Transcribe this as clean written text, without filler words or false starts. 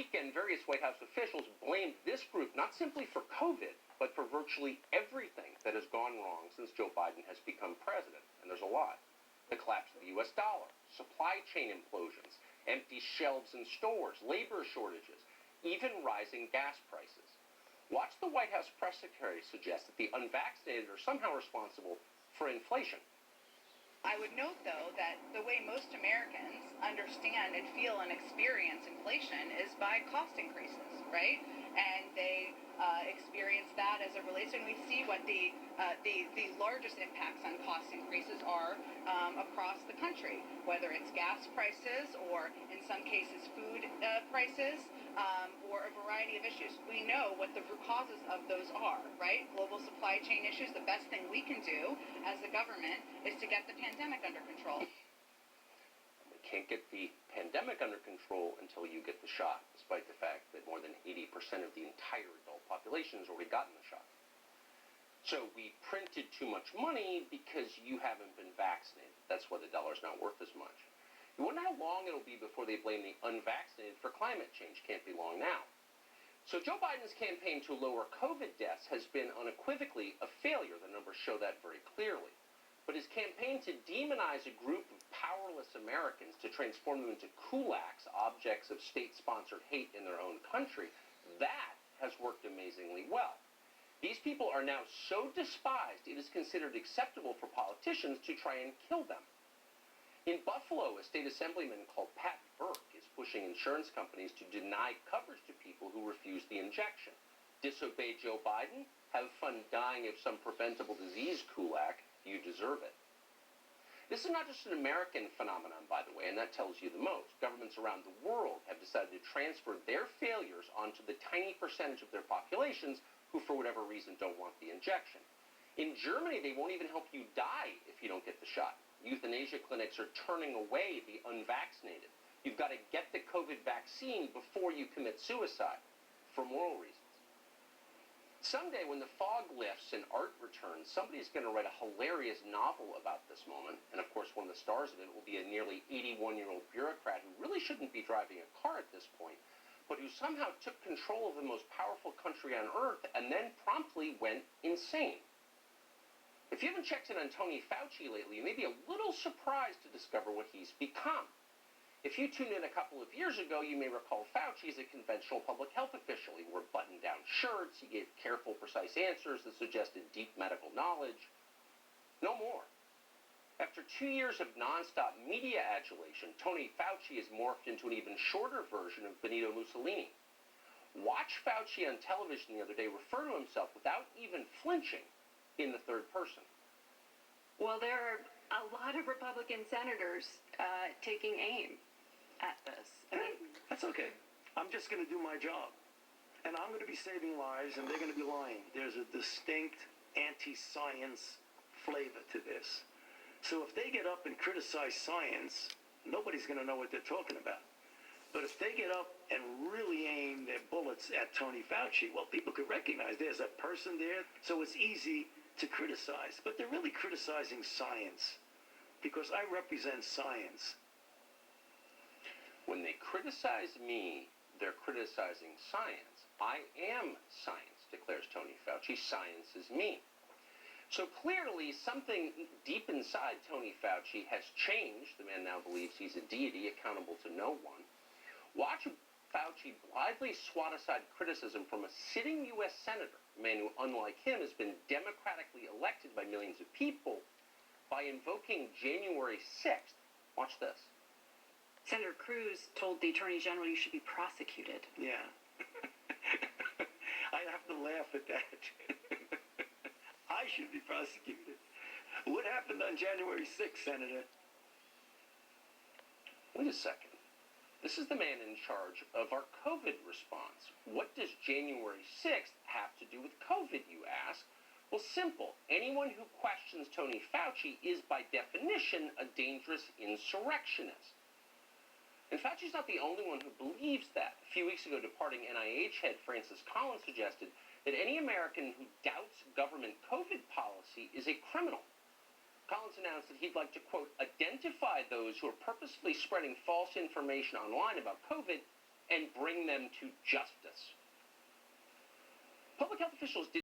weekend, various White House officials blamed this group not simply for COVID, but for virtually everything that has gone wrong since Joe Biden has become president. And there's a lot. The collapse of the U.S. dollar, supply chain implosions, empty shelves in stores, labor shortages, even rising gas prices. Watch the White House press secretary suggest that the unvaccinated are somehow responsible for inflation. I would note, though, that the way most Americans understand and feel and experience inflation is by cost increases, right? And they experience that as it relates, and we see what the largest impacts on cost increases are across the country, whether it's gas prices or, in some cases, food prices, or a variety of issues. We know what the root causes of those are, right? Global supply chain issues. The best thing we can do as a government is to get the pandemic under control. We can't get the pandemic under control until you get the shot, despite the fact that more than 80% of the entire adult population has already gotten the shot. So we printed too much money because you haven't been vaccinated. That's why the dollar's not worth as much. You wonder how long it'll be before they blame the unvaccinated for climate change. Can't be long now. So Joe Biden's campaign to lower COVID deaths has been unequivocally a failure. The numbers show that very clearly. But his campaign to demonize a group of powerless Americans, to transform them into kulaks, objects of state-sponsored hate in their own country, that has worked amazingly well. These people are now so despised, it is considered acceptable for politicians to try and kill them. In Buffalo, a state assemblyman called Pat Burke is pushing insurance companies to deny coverage to people who refuse the injection. Disobey Joe Biden? Have fun dying of some preventable disease, kulak. You deserve it. This is not just an American phenomenon, by the way, and that tells you the most. Governments around the world have decided to transfer their failures onto the tiny percentage of their populations who, for whatever reason, don't want the injection. In Germany, they won't even help you die if you don't get the shot. Euthanasia clinics are turning away the unvaccinated. You've got to get the COVID vaccine before you commit suicide, for moral reasons. Someday, when the fog lifts and art returns, somebody's going to write a hilarious novel about this moment. And of course, one of the stars of it will be a nearly 81-year-old bureaucrat who really shouldn't be driving a car at this point, but who somehow took control of the most powerful country on earth and then promptly went insane. If you haven't checked in on Tony Fauci lately, you may be a little surprised to discover what he's become. If you tuned in a couple of years ago, you may recall Fauci as a conventional public health official. He wore button-down shirts, he gave careful, precise answers that suggested deep medical knowledge. No more. After 2 years of nonstop media adulation, Tony Fauci has morphed into an even shorter version of Benito Mussolini. Watch Fauci on television the other day refer to himself without even flinching in the third person. Well, there are a lot of Republican senators taking aim at this. That's okay. I'm just going to do my job. And I'm going to be saving lives, and they're going to be lying. There's a distinct anti-science flavor to this. So if they get up and criticize science, nobody's going to know what they're talking about. But if they get up and really aim their bullets at Tony Fauci, well, people could recognize there's a person there, so it's easy to criticize. But they're really criticizing science, because I represent science. When they criticize me, they're criticizing science. I am science, declares Tony Fauci. Science is me. So clearly, something deep inside Tony Fauci has changed. The man now believes he's a deity accountable to no one. Watch Fauci blithely swat aside criticism from a sitting U.S. senator, a man who, unlike him, has been democratically elected by millions of people, by invoking January 6th. Watch this. Senator Cruz told the Attorney General you should be prosecuted. Yeah. I have to laugh at that. I should be prosecuted. What happened on January 6th, Senator? Wait a second. This is the man in charge of our COVID response. What does January 6th have to do with COVID, you ask? Well, simple. Anyone who questions Tony Fauci is, by definition, a dangerous insurrectionist. And Fauci's not the only one who believes that. A few weeks ago, departing NIH head Francis Collins suggested that any American who doubts government COVID policy is a criminal. Collins announced that he'd like to, quote, identify those who are purposefully spreading false information online about COVID and bring them to justice. Public health officials did